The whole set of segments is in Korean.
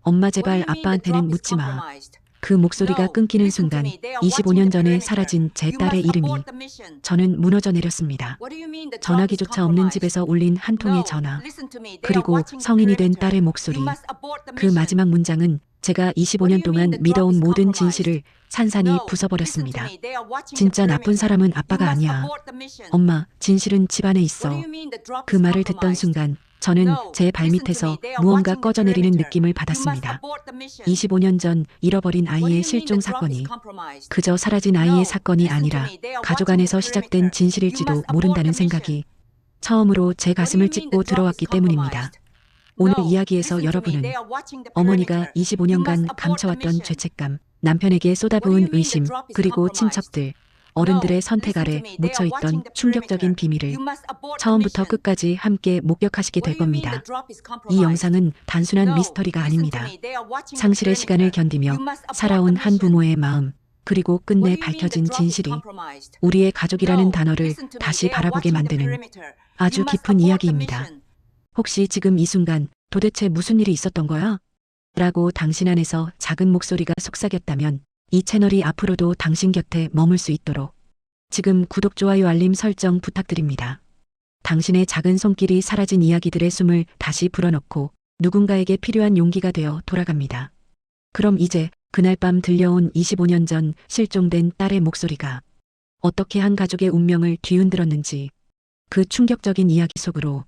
엄마 제발 아빠한테는 묻지 마. 그 목소리가 끊기는 순간 25년 전에 사라진 제 딸의 이름이 저는 무너져 내렸습니다. 전화기조차 없는 집에서 울린 한 통의 전화. 그리고 성인이 된 딸의 목소리. 그 마지막 문장은 제가 25년 동안 믿어온 모든 진실을 산산이 부숴버렸습니다. 진짜 나쁜 사람은 아빠가 아니야. 엄마, 진실은 집안에 있어. 그 말을 듣던 순간 저는 제 발밑에서 무언가 꺼져내리는 느낌을 받았습니다. 25년 전 잃어버린 아이의 실종 사건이 그저 사라진 아이의 사건이 아니라 가족 안에서 시작된 진실일지도 모른다는 생각이 처음으로 제 가슴을 찢고 들어왔기 때문입니다. 오늘 이야기에서 여러분은 어머니가 25년간 감춰왔던 죄책감, 남편에게 쏟아부은 의심, 그리고 친척들, 어른들의 선택 아래 묻혀있던 충격적인 비밀을 처음부터 끝까지 함께 목격하시게 될 겁니다. 이 영상은 단순한 미스터리가 아닙니다. 상실의 시간을 견디며 살아온 한 부모의 마음, 그리고 끝내 밝혀진 진실이 우리의 가족이라는 단어를 다시 바라보게 만드는 아주 깊은 이야기입니다. 혹시 지금 이 순간 도대체 무슨 일이 있었던 거야? 라고 당신 안에서 작은 목소리가 속삭였다면 이 채널이 앞으로도 당신 곁에 머물 수 있도록 지금 구독, 좋아요, 알림 설정 부탁드립니다. 당신의 작은 손길이 사라진 이야기들의 숨을 다시 불어넣고 누군가에게 필요한 용기가 되어 돌아갑니다. 그럼 이제 그날 밤 들려온 25년 전 실종된 딸의 목소리가 어떻게 한 가족의 운명을 뒤흔들었는지 그 충격적인 이야기 속으로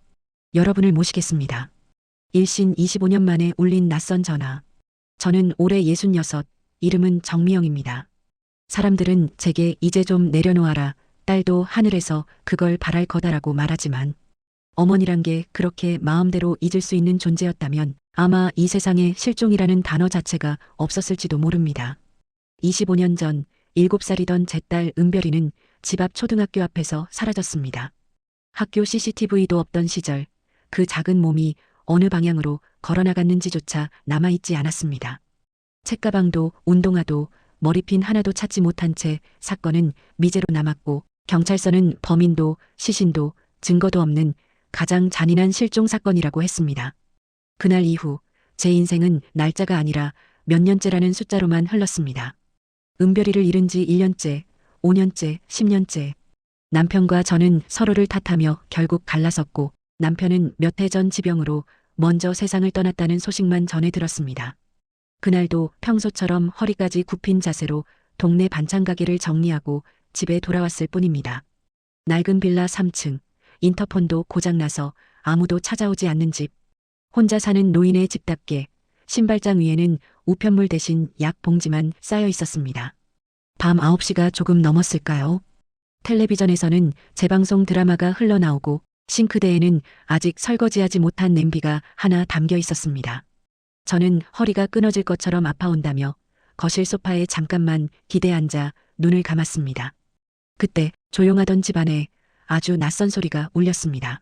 여러분을 모시겠습니다. 일신 25년 만에 울린 낯선 전화. 저는 올해 66, 이름은 정미영입니다. 사람들은 제게 이제 좀 내려놓아라, 딸도 하늘에서 그걸 바랄 거다라고 말하지만 어머니란 게 그렇게 마음대로 잊을 수 있는 존재였다면 아마 이 세상에 실종이라는 단어 자체가 없었을지도 모릅니다. 25년 전 7살이던 제 딸 은별이는 집 앞 초등학교 앞에서 사라졌습니다. 학교 CCTV도 없던 시절 그 작은 몸이 어느 방향으로 걸어나갔는지조차 남아있지 않았습니다. 책가방도 운동화도 머리핀 하나도 찾지 못한 채 사건은 미제로 남았고 경찰서는 범인도 시신도 증거도 없는 가장 잔인한 실종 사건이라고 했습니다. 그날 이후 제 인생은 날짜가 아니라 몇 년째라는 숫자로만 흘렀습니다. 은별이를 잃은 지 1년째, 5년째, 10년째. 남편과 저는 서로를 탓하며 결국 갈라섰고 남편은 몇 해 전 지병으로 먼저 세상을 떠났다는 소식만 전해 들었습니다. 그날도 평소처럼 허리까지 굽힌 자세로 동네 반찬 가게를 정리하고 집에 돌아왔을 뿐입니다. 낡은 빌라 3층, 인터폰도 고장나서 아무도 찾아오지 않는 집. 혼자 사는 노인의 집답게 신발장 위에는 우편물 대신 약 봉지만 쌓여 있었습니다. 밤 9시가 조금 넘었을까요? 텔레비전에서는 재방송 드라마가 흘러나오고 싱크대에는 아직 설거지하지 못한 냄비가 하나 담겨 있었습니다. 저는 허리가 끊어질 것처럼 아파온다며 거실 소파에 잠깐만 기대 앉아 눈을 감았습니다. 그때 조용하던 집안에 아주 낯선 소리가 울렸습니다.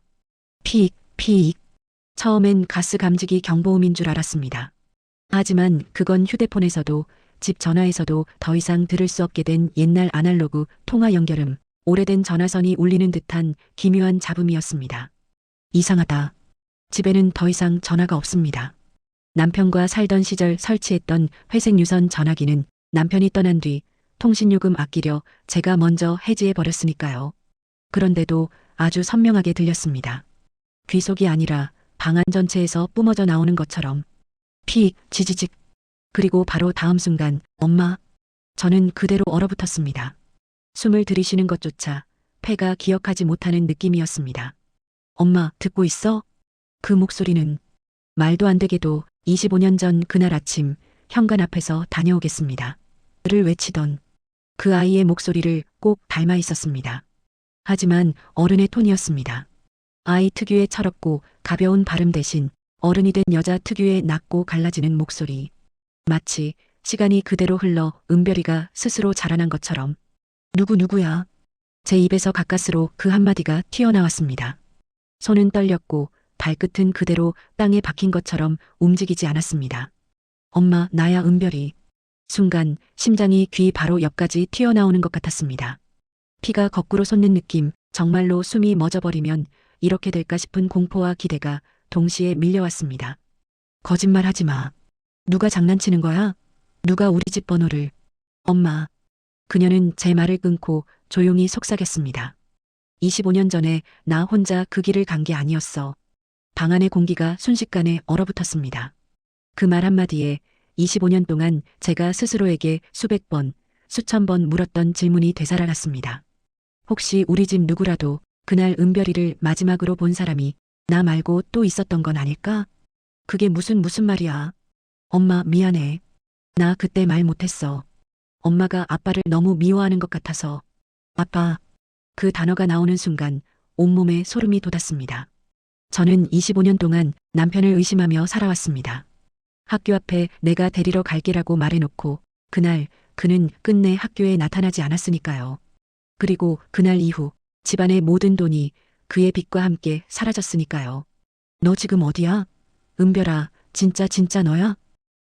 피익, 피익. 처음엔 가스 감지기 경보음인 줄 알았습니다. 하지만 그건 휴대폰에서도 집 전화에서도 더 이상 들을 수 없게 된 옛날 아날로그 통화 연결음, 오래된 전화선이 울리는 듯한 기묘한 잡음이었습니다. 이상하다. 집에는 더 이상 전화가 없습니다. 남편과 살던 시절 설치했던 회색 유선 전화기는 남편이 떠난 뒤 통신요금 아끼려 제가 먼저 해지해버렸으니까요. 그런데도 아주 선명하게 들렸습니다. 귀속이 아니라 방 안 전체에서 뿜어져 나오는 것처럼 픽, 지지직. 그리고 바로 다음 순간 엄마. 저는 그대로 얼어붙었습니다. 숨을 들이쉬는 것조차 폐가 기억하지 못하는 느낌이었습니다. 엄마, 듣고 있어? 그 목소리는 말도 안 되게도 25년 전 그날 아침 현관 앞에서 다녀오겠습니다. 를 외치던 그 아이의 목소리를 꼭 닮아 있었습니다. 하지만 어른의 톤이었습니다. 아이 특유의 철없고 가벼운 발음 대신 어른이 된 여자 특유의 낮고 갈라지는 목소리. 마치 시간이 그대로 흘러 은별이가 스스로 자라난 것처럼. 누구야? 제 입에서 가까스로 그 한마디가 튀어나왔습니다. 손은 떨렸고 발끝은 그대로 땅에 박힌 것처럼 움직이지 않았습니다. 엄마, 나야 은별이. 순간 심장이 귀 바로 옆까지 튀어나오는 것 같았습니다. 피가 거꾸로 솟는 느낌, 정말로 숨이 멎어버리면 이렇게 될까 싶은 공포와 기대가 동시에 밀려왔습니다. 거짓말하지 마. 누가 장난치는 거야? 누가 우리 집 번호를? 엄마. 그녀는 제 말을 끊고 조용히 속삭였습니다. 25년 전에 나 혼자 그 길을 간 게 아니었어. 방 안의 공기가 순식간에 얼어붙었습니다. 그 말 한마디에 25년 동안 제가 스스로에게 수백 번, 수천 번 물었던 질문이 되살아났습니다. 혹시 우리 집 누구라도 그날 은별이를 마지막으로 본 사람이 나 말고 또 있었던 건 아닐까? 그게 무슨 말이야. 엄마 미안해. 나 그때 말 못했어. 엄마가 아빠를 너무 미워하는 것 같아서. 아빠. 그 단어가 나오는 순간 온몸에 소름이 돋았습니다. 저는 25년 동안 남편을 의심하며 살아왔습니다. 학교 앞에 내가 데리러 갈게라고 말해놓고 그날 그는 끝내 학교에 나타나지 않았으니까요. 그리고 그날 이후 집안의 모든 돈이 그의 빚과 함께 사라졌으니까요. 너 지금 어디야? 은별아, 진짜 너야?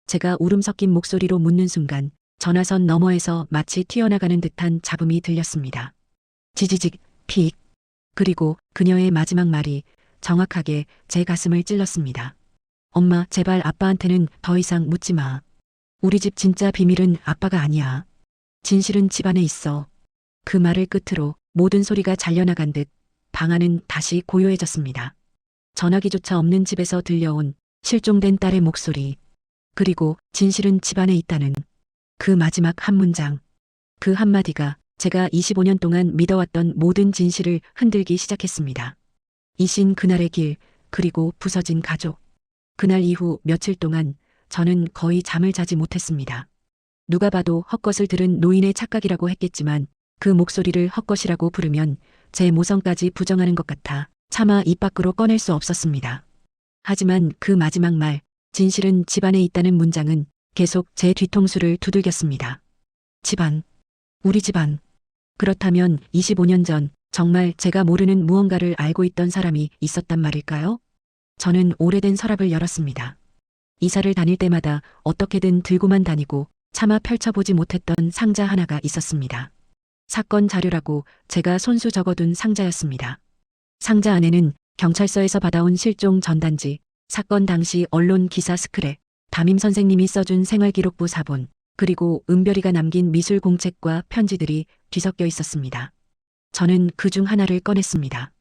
제가 울음 섞인 목소리로 묻는 순간 전화선 너머에서 마치 튀어나가는 듯한 잡음이 들렸습니다. 지지직, 픽. 그리고 그녀의 마지막 말이 정확하게 제 가슴을 찔렀습니다. 엄마, 제발 아빠한테는 더 이상 묻지 마. 우리 집 진짜 비밀은 아빠가 아니야. 진실은 집 안에 있어. 그 말을 끝으로 모든 소리가 잘려나간 듯 방 안은 다시 고요해졌습니다. 전화기조차 없는 집에서 들려온 실종된 딸의 목소리. 그리고 진실은 집 안에 있다는 그 마지막 한 문장. 그 한마디가 제가 25년 동안 믿어왔던 모든 진실을 흔들기 시작했습니다. 이신 그날의 길, 그리고 부서진 가족. 그날 이후 며칠 동안 저는 거의 잠을 자지 못했습니다. 누가 봐도 헛것을 들은 노인의 착각이라고 했겠지만 그 목소리를 헛것이라고 부르면 제 모성까지 부정하는 것 같아 차마 입 밖으로 꺼낼 수 없었습니다. 하지만 그 마지막 말, 진실은 집안에 있다는 문장은 계속 제 뒤통수를 두들겼습니다. 집안. 우리 집안. 그렇다면 25년 전 정말 제가 모르는 무언가를 알고 있던 사람이 있었단 말일까요? 저는 오래된 서랍을 열었습니다. 이사를 다닐 때마다 어떻게든 들고만 다니고 차마 펼쳐보지 못했던 상자 하나가 있었습니다. 사건 자료라고 제가 손수 적어둔 상자였습니다. 상자 안에는 경찰서에서 받아온 실종 전단지, 사건 당시 언론 기사 스크랩, 담임 선생님이 써준 생활기록부 사본, 그리고 은별이가 남긴 미술 공책과 편지들이 뒤섞여 있었습니다. 저는 그 중 하나를 꺼냈습니다.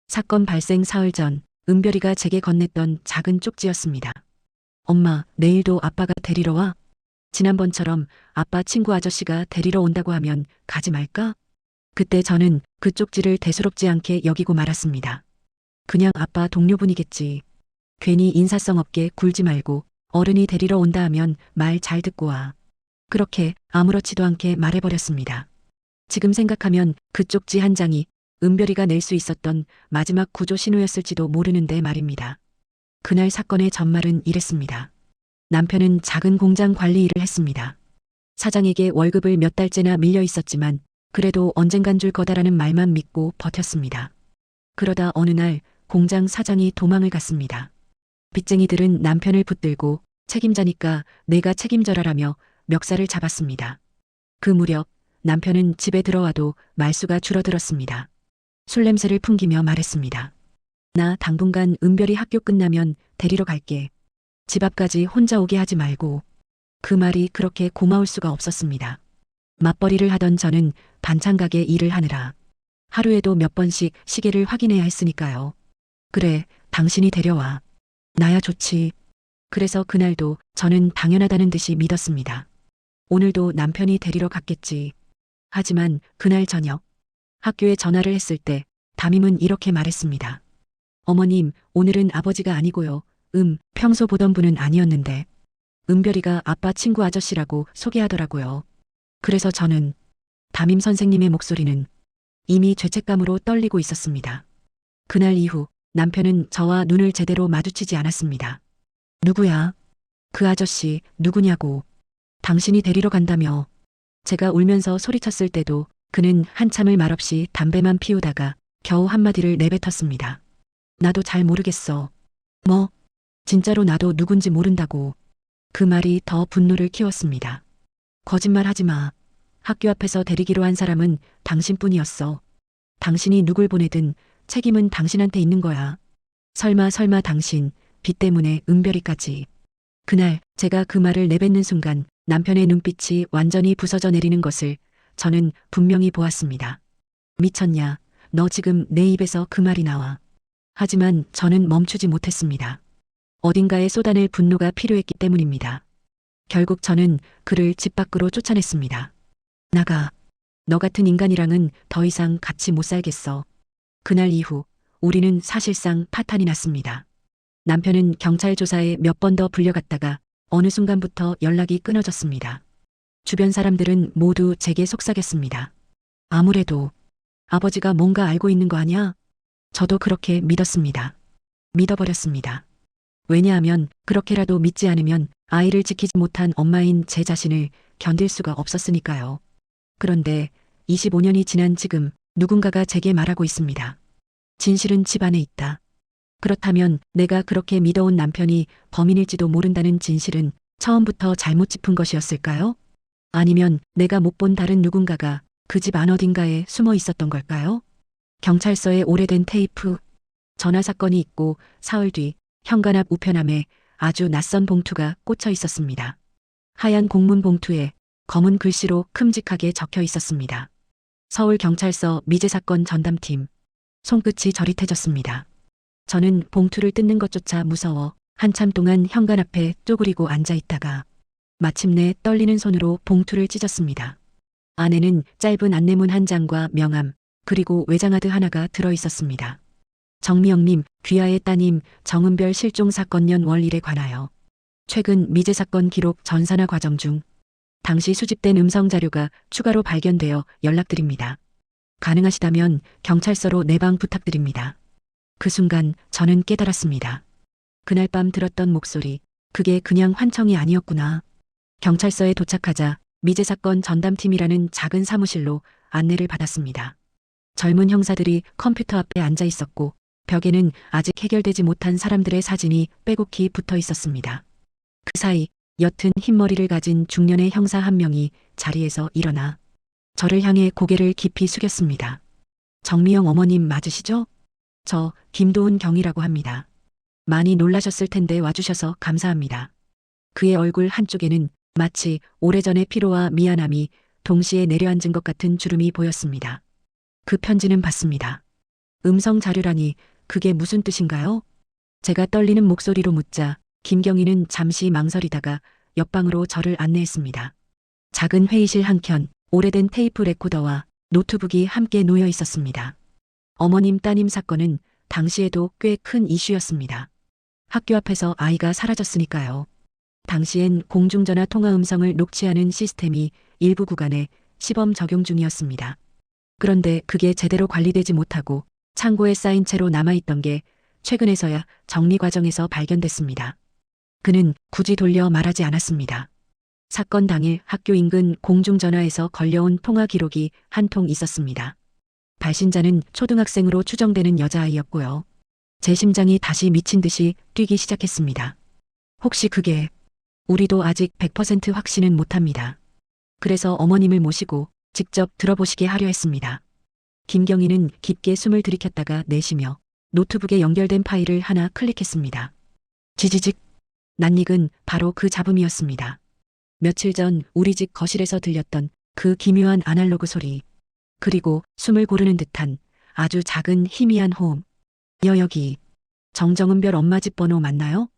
사건 발생 사흘 전 은별이가 제게 건넸던 작은 쪽지였습니다. 엄마, 내일도 아빠가 데리러 와? 지난번처럼 아빠 친구 아저씨가 데리러 온다고 하면 가지 말까? 그때 저는 그 쪽지를 대수롭지 않게 여기고 말았습니다. 그냥 아빠 동료분이겠지. 괜히 인사성 없게 굴지 말고 어른이 데리러 온다 하면 말 잘 듣고 와. 그렇게 아무렇지도 않게 말해버렸습니다. 지금 생각하면 그 쪽지 한 장이 은별이가 낼 수 있었던 마지막 구조 신호였을지도 모르는데 말입니다. 그날 사건의 전말은 이랬습니다. 남편은 작은 공장 관리 일을 했습니다. 사장에게 월급을 몇 달째나 밀려 있었지만 그래도 언젠간 줄 거다라는 말만 믿고 버텼습니다. 그러다 어느 날 공장 사장이 도망을 갔습니다. 빚쟁이들은 남편을 붙들고 책임자니까 내가 책임져라라며 멱살을 잡았습니다. 그 무렵 남편은 집에 들어와도 말수가 줄어들었습니다. 술 냄새를 풍기며 말했습니다. 나 당분간 은별이 학교 끝나면 데리러 갈게. 집 앞까지 혼자 오게 하지 말고. 그 말이 그렇게 고마울 수가 없었습니다. 맞벌이를 하던 저는 반찬 가게 일을 하느라 하루에도 몇 번씩 시계를 확인해야 했으니까요. 그래, 당신이 데려와. 나야 좋지. 그래서 그날도 저는 당연하다는 듯이 믿었습니다. 오늘도 남편이 데리러 갔겠지. 하지만 그날 저녁 학교에 전화를 했을 때 담임은 이렇게 말했습니다. 어머님, 오늘은 아버지가 아니고요. 평소 보던 분은 아니었는데 은별이가 아빠 친구 아저씨라고 소개하더라고요. 그래서 저는 담임 선생님의 목소리는 이미 죄책감으로 떨리고 있었습니다. 그날 이후 남편은 저와 눈을 제대로 마주치지 않았습니다. 누구야? 그 아저씨 누구냐고. 당신이 데리러 간다며. 제가 울면서 소리쳤을 때도 그는 한참을 말없이 담배만 피우다가 겨우 한마디를 내뱉었습니다. 나도 잘 모르겠어. 뭐? 진짜로 나도 누군지 모른다고. 그 말이 더 분노를 키웠습니다. 거짓말하지 마. 학교 앞에서 데리기로 한 사람은 당신뿐이었어. 당신이 누굴 보내든 책임은 당신한테 있는 거야. 설마 당신 빚 때문에 은별이까지. 그날 제가 그 말을 내뱉는 순간 남편의 눈빛이 완전히 부서져 내리는 것을 저는 분명히 보았습니다. 미쳤냐? 너 지금 내 입에서 그 말이 나와. 하지만 저는 멈추지 못했습니다. 어딘가에 쏟아낼 분노가 필요했기 때문입니다. 결국 저는 그를 집 밖으로 쫓아냈습니다. 나가. 너 같은 인간이랑은 더 이상 같이 못 살겠어. 그날 이후 우리는 사실상 파탄이 났습니다. 남편은 경찰 조사에 몇 번 더 불려갔다가 어느 순간부터 연락이 끊어졌습니다. 주변 사람들은 모두 제게 속삭였습니다. 아무래도 아버지가 뭔가 알고 있는 거 아니야? 저도 그렇게 믿었습니다. 믿어버렸습니다. 왜냐하면 그렇게라도 믿지 않으면 아이를 지키지 못한 엄마인 제 자신을 견딜 수가 없었으니까요. 그런데 25년이 지난 지금 누군가가 제게 말하고 있습니다. 진실은 집 안에 있다. 그렇다면 내가 그렇게 믿어온 남편이 범인일지도 모른다는 진실은 처음부터 잘못 짚은 것이었을까요? 아니면 내가 못 본 다른 누군가가 그 집 안 어딘가에 숨어 있었던 걸까요? 경찰서에 오래된 테이프, 전화 사건이 있고 사흘 뒤 현관 앞 우편함에 아주 낯선 봉투가 꽂혀 있었습니다. 하얀 공문 봉투에 검은 글씨로 큼직하게 적혀 있었습니다. 서울경찰서 미제사건 전담팀. 손끝이 저릿해졌습니다. 저는 봉투를 뜯는 것조차 무서워 한참 동안 현관 앞에 쪼그리고 앉아 있다가 마침내 떨리는 손으로 봉투를 찢었습니다. 안에는 짧은 안내문 한 장과 명함, 그리고 외장하드 하나가 들어 있었습니다. 정미영님, 귀하의 따님 정은별 실종 사건 연 월일에 관하여 최근 미제 사건 기록 전산화 과정 중 당시 수집된 음성 자료가 추가로 발견되어 연락드립니다. 가능하시다면 경찰서로 내방 부탁드립니다. 그 순간 저는 깨달았습니다. 그날 밤 들었던 목소리, 그게 그냥 환청이 아니었구나. 경찰서에 도착하자 미제 사건 전담팀이라는 작은 사무실로 안내를 받았습니다. 젊은 형사들이 컴퓨터 앞에 앉아 있었고 벽에는 아직 해결되지 못한 사람들의 사진이 빼곡히 붙어 있었습니다. 그 사이 옅은 흰머리를 가진 중년의 형사 한 명이 자리에서 일어나 저를 향해 고개를 깊이 숙였습니다. 정미영 어머님 맞으시죠? 저 김도훈 경이라고 합니다. 많이 놀라셨을 텐데 와주셔서 감사합니다. 그의 얼굴 한쪽에는 마치 오래전의 피로와 미안함이 동시에 내려앉은 것 같은 주름이 보였습니다. 그 편지는 받습니다. 음성 자료라니 그게 무슨 뜻인가요? 제가 떨리는 목소리로 묻자 김경희는 잠시 망설이다가 옆방으로 저를 안내했습니다. 작은 회의실 한켠 오래된 테이프 레코더와 노트북이 함께 놓여 있었습니다. 어머님 따님 사건은 당시에도 꽤 큰 이슈였습니다. 학교 앞에서 아이가 사라졌으니까요. 당시엔 공중전화 통화 음성을 녹취하는 시스템이 일부 구간에 시범 적용 중이었습니다. 그런데 그게 제대로 관리되지 못하고 창고에 쌓인 채로 남아있던 게 최근에서야 정리 과정에서 발견됐습니다. 그는 굳이 돌려 말하지 않았습니다. 사건 당일 학교 인근 공중전화에서 걸려온 통화 기록이 한 통 있었습니다. 발신자는 초등학생으로 추정되는 여자아이였고요. 제 심장이 다시 미친 듯이 뛰기 시작했습니다. 혹시 그게 우리도 아직 100% 확신은 못합니다. 그래서 어머님을 모시고 직접 들어보시게 하려 했습니다. 김경희는 깊게 숨을 들이켰다가 내쉬며 노트북에 연결된 파일을 하나 클릭했습니다. 지지직. 낯익은 바로 그 잡음이었습니다. 며칠 전 우리 집 거실에서 들렸던 그 기묘한 아날로그 소리. 그리고 숨을 고르는 듯한 아주 작은 희미한 호음. 여기 정정은별 엄마 집 번호 맞나요?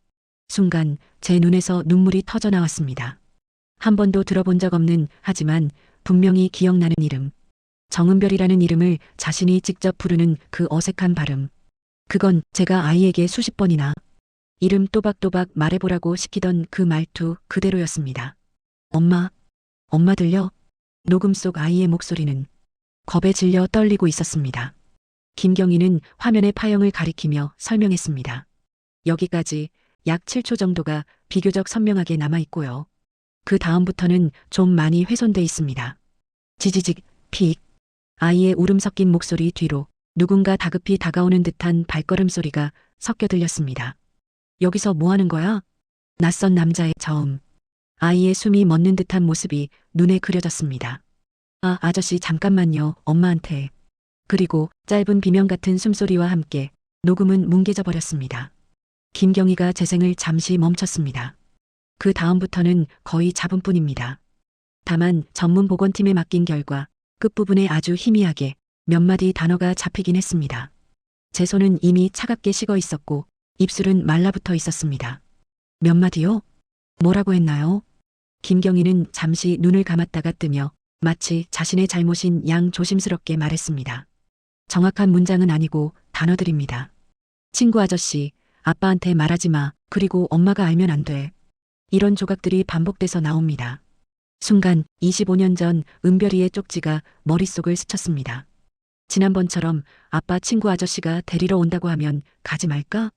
순간 제 눈에서 눈물이 터져 나왔습니다. 한 번도 들어본 적 없는 하지만 분명히 기억나는 이름. 정은별이라는 이름을 자신이 직접 부르는 그 어색한 발음. 그건 제가 아이에게 수십 번이나 이름 또박또박 말해보라고 시키던 그 말투 그대로였습니다. 엄마, 엄마 들려? 녹음 속 아이의 목소리는 겁에 질려 떨리고 있었습니다. 김경희는 화면의 파형을 가리키며 설명했습니다. 여기까지 약 7초 정도가 비교적 선명하게 남아있고요. 그 다음부터는 좀 많이 훼손돼 있습니다. 지지직, 픽. 아이의 울음 섞인 목소리 뒤로 누군가 다급히 다가오는 듯한 발걸음 소리가 섞여 들렸습니다. 여기서 뭐 하는 거야? 낯선 남자의 저음. 아이의 숨이 멎는 듯한 모습이 눈에 그려졌습니다. 아, 아저씨 잠깐만요, 엄마한테. 그리고 짧은 비명 같은 숨소리와 함께 녹음은 뭉개져 버렸습니다. 김경희가 재생을 잠시 멈췄습니다. 그 다음부터는 거의 잡음뿐입니다. 다만 전문 보건팀에 맡긴 결과 끝부분에 아주 희미하게 몇 마디 단어가 잡히긴 했습니다. 제 손은 이미 차갑게 식어 있었고 입술은 말라붙어 있었습니다. 몇 마디요? 뭐라고 했나요? 김경희는 잠시 눈을 감았다가 뜨며 마치 자신의 잘못인 양 조심스럽게 말했습니다. 정확한 문장은 아니고 단어들입니다. 친구 아저씨, 아빠한테 말하지 마. 그리고 엄마가 알면 안 돼. 이런 조각들이 반복돼서 나옵니다. 순간 25년 전 은별이의 쪽지가 머릿속을 스쳤습니다. 지난번처럼 아빠 친구 아저씨가 데리러 온다고 하면 가지 말까?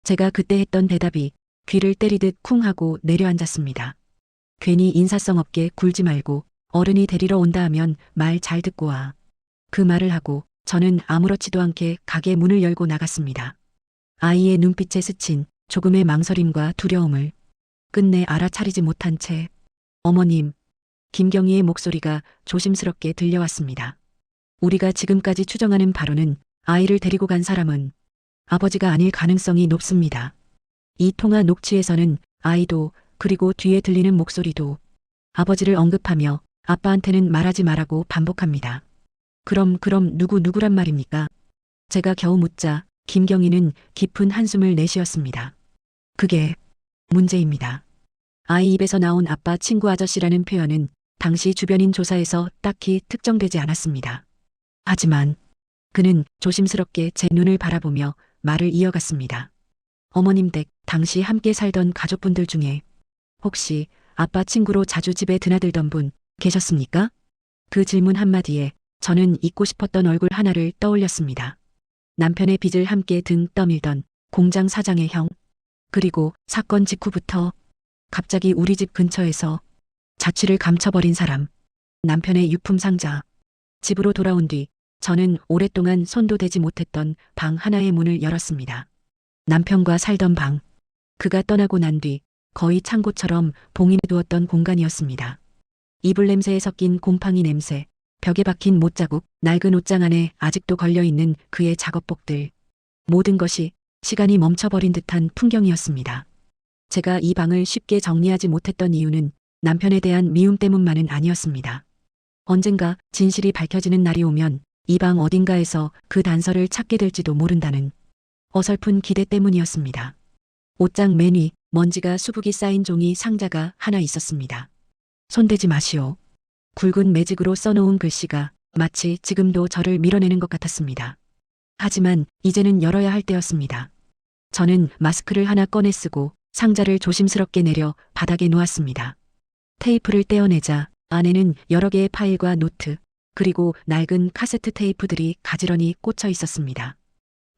제가 그때 했던 대답이 귀를 때리듯 쿵 하고 내려앉았습니다. 괜히 인사성 없게 굴지 말고 어른이 데리러 온다 하면 말 잘 듣고 와. 그 말을 하고 저는 아무렇지도 않게 가게 문을 열고 나갔습니다. 아이의 눈빛에 스친 조금의 망설임과 두려움을 끝내 알아차리지 못한 채 어머님, 김경희의 목소리가 조심스럽게 들려왔습니다. 우리가 지금까지 추정하는 바로는 아이를 데리고 간 사람은 아버지가 아닐 가능성이 높습니다. 이 통화 녹취에서는 아이도 그리고 뒤에 들리는 목소리도 아버지를 언급하며 아빠한테는 말하지 말라고 반복합니다. 그럼 누구란 말입니까? 제가 겨우 묻자 김경희는 깊은 한숨을 내쉬었습니다. 그게 문제입니다. 아이 입에서 나온 아빠 친구 아저씨라는 표현은 당시 주변인 조사에서 딱히 특정되지 않았습니다. 하지만 그는 조심스럽게 제 눈을 바라보며 말을 이어갔습니다. 어머님 댁 당시 함께 살던 가족분들 중에 혹시 아빠 친구로 자주 집에 드나들던 분 계셨습니까? 그 질문 한마디에 저는 잊고 싶었던 얼굴 하나를 떠올렸습니다. 남편의 빚을 함께 등 떠밀던 공장 사장의 형. 그리고 사건 직후부터 갑자기 우리 집 근처에서 자취를 감춰버린 사람. 남편의 유품 상자. 집으로 돌아온 뒤 저는 오랫동안 손도 대지 못했던 방 하나의 문을 열었습니다. 남편과 살던 방. 그가 떠나고 난 뒤 거의 창고처럼 봉인해 두었던 공간이었습니다. 이불 냄새에 섞인 곰팡이 냄새, 벽에 박힌 못자국, 낡은 옷장 안에 아직도 걸려있는 그의 작업복들. 모든 것이 시간이 멈춰버린 듯한 풍경이었습니다. 제가 이 방을 쉽게 정리하지 못했던 이유는 남편에 대한 미움 때문만은 아니었습니다. 언젠가 진실이 밝혀지는 날이 오면 이 방 어딘가에서 그 단서를 찾게 될지도 모른다는 어설픈 기대 때문이었습니다. 옷장 맨 위 먼지가 수북이 쌓인 종이 상자가 하나 있었습니다. 손대지 마시오. 굵은 매직으로 써놓은 글씨가 마치 지금도 저를 밀어내는 것 같았습니다. 하지만 이제는 열어야 할 때였습니다. 저는 마스크를 하나 꺼내 쓰고 상자를 조심스럽게 내려 바닥에 놓았습니다. 테이프를 떼어내자 안에는 여러 개의 파일과 노트, 그리고 낡은 카세트 테이프들이 가지런히 꽂혀 있었습니다.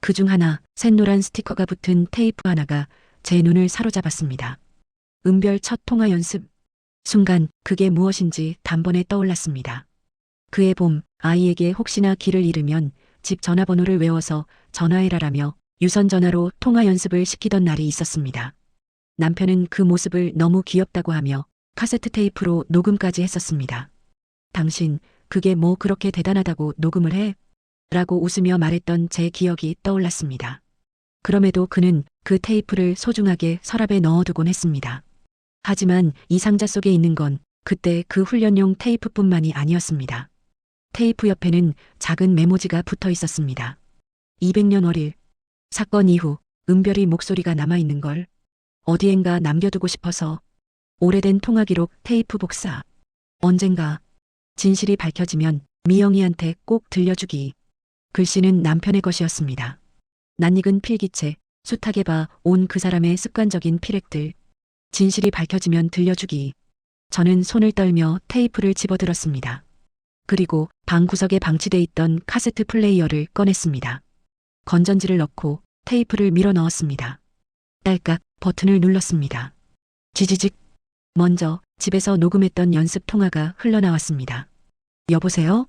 그중 하나, 샛노란 스티커가 붙은 테이프 하나가 제 눈을 사로잡았습니다. 은별 첫 통화 연습. 순간 그게 무엇인지 단번에 떠올랐습니다. 그해 봄 아이에게 혹시나 길을 잃으면 집 전화번호를 외워서 전화해라라며 유선 전화로 통화 연습을 시키던 날이 있었습니다. 남편은 그 모습을 너무 귀엽다고 하며 카세트 테이프로 녹음까지 했었습니다. 당신, 그게 뭐 그렇게 대단하다고 녹음을 해? 라고 웃으며 말했던 제 기억이 떠올랐습니다. 그럼에도 그는 그 테이프를 소중하게 서랍에 넣어두곤 했습니다. 하지만 이 상자 속에 있는 건 그때 그 훈련용 테이프뿐만이 아니었습니다. 테이프 옆에는 작은 메모지가 붙어 있었습니다. 200년 어릴. 사건 이후 은별이 목소리가 남아있는 걸 어디엔가 남겨두고 싶어서. 오래된 통화 기록 테이프 복사. 언젠가 진실이 밝혀지면 미영이한테 꼭 들려주기. 글씨는 남편의 것이었습니다. 낯익은 필기체, 숱하게 봐 온 그 사람의 습관적인 필액들. 진실이 밝혀지면 들려주기. 저는 손을 떨며 테이프를 집어들었습니다. 그리고 방 구석에 방치돼 있던 카세트 플레이어를 꺼냈습니다. 건전지를 넣고 테이프를 밀어 넣었습니다. 딸깍 버튼을 눌렀습니다. 지지직. 먼저 집에서 녹음했던 연습 통화가 흘러나왔습니다. 여보세요?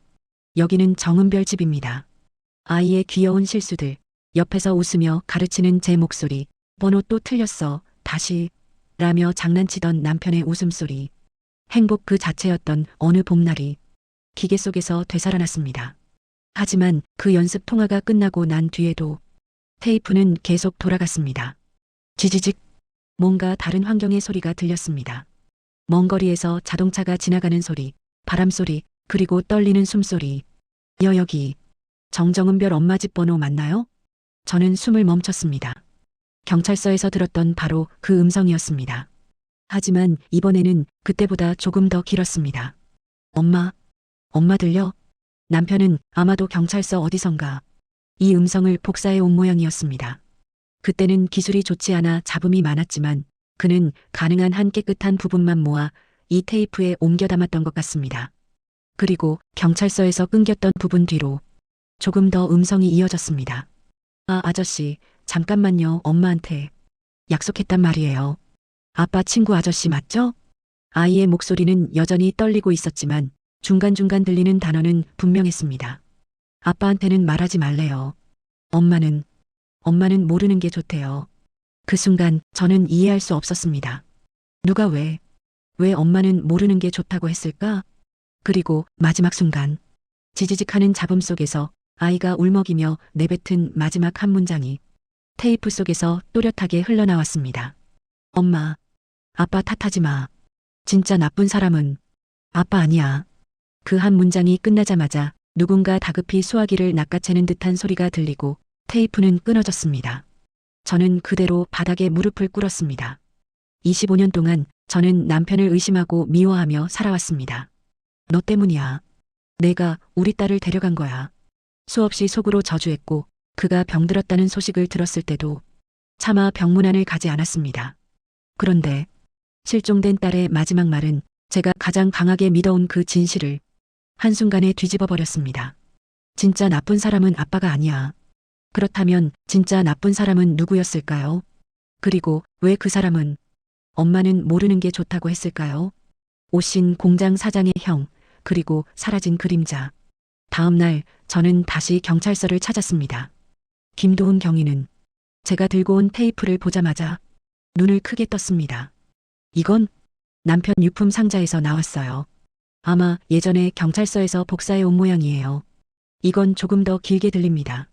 여기는 정은별 집입니다. 아이의 귀여운 실수들, 옆에서 웃으며 가르치는 제 목소리, 번호 또 틀렸어, 다시, 라며 장난치던 남편의 웃음소리. 행복 그 자체였던 어느 봄날이 기계 속에서 되살아났습니다. 하지만 그 연습 통화가 끝나고 난 뒤에도 테이프는 계속 돌아갔습니다. 지지직. 뭔가 다른 환경의 소리가 들렸습니다. 먼 거리에서 자동차가 지나가는 소리, 바람 소리, 그리고 떨리는 숨소리. 여기 정정은별 엄마 집 번호 맞나요? 저는 숨을 멈췄습니다. 경찰서에서 들었던 바로 그 음성이었습니다. 하지만 이번에는 그때보다 조금 더 길었습니다. 엄마, 엄마 들려? 남편은 아마도 경찰서 어디선가 이 음성을 복사해 온 모양이었습니다. 그때는 기술이 좋지 않아 잡음이 많았지만 그는 가능한 한 깨끗한 부분만 모아 이 테이프에 옮겨 담았던 것 같습니다. 그리고 경찰서에서 끊겼던 부분 뒤로 조금 더 음성이 이어졌습니다. 아저씨, 잠깐만요. 엄마한테 약속했단 말이에요. 아빠 친구 아저씨 맞죠? 아이의 목소리는 여전히 떨리고 있었지만 중간중간 들리는 단어는 분명했습니다. 아빠한테는 말하지 말래요. 엄마는 모르는 게 좋대요. 그 순간 저는 이해할 수 없었습니다. 누가 왜 엄마는 모르는 게 좋다고 했을까? 그리고 마지막 순간 지지직하는 잡음 속에서 아이가 울먹이며 내뱉은 마지막 한 문장이 테이프 속에서 또렷하게 흘러나왔습니다. 엄마, 아빠 탓하지 마. 진짜 나쁜 사람은 아빠 아니야. 그 한 문장이 끝나자마자 누군가 다급히 수화기를 낚아채는 듯한 소리가 들리고 테이프는 끊어졌습니다. 저는 그대로 바닥에 무릎을 꿇었습니다. 25년 동안 저는 남편을 의심하고 미워하며 살아왔습니다. 너 때문이야. 내가 우리 딸을 데려간 거야. 수없이 속으로 저주했고 그가 병들었다는 소식을 들었을 때도 차마 병문안을 가지 않았습니다. 그런데 실종된 딸의 마지막 말은 제가 가장 강하게 믿어온 그 진실을 한순간에 뒤집어 버렸습니다. 진짜 나쁜 사람은 아빠가 아니야. 그렇다면 진짜 나쁜 사람은 누구였을까요? 그리고 왜 그 사람은 엄마는 모르는 게 좋다고 했을까요? 오신 공장 사장의 형, 그리고 사라진 그림자. 다음 날 저는 다시 경찰서를 찾았습니다. 김도훈 경위는 제가 들고 온 테이프를 보자마자 눈을 크게 떴습니다. 이건 남편 유품 상자에서 나왔어요. 아마 예전에 경찰서에서 복사해 온 모양이에요. 이건 조금 더 길게 들립니다.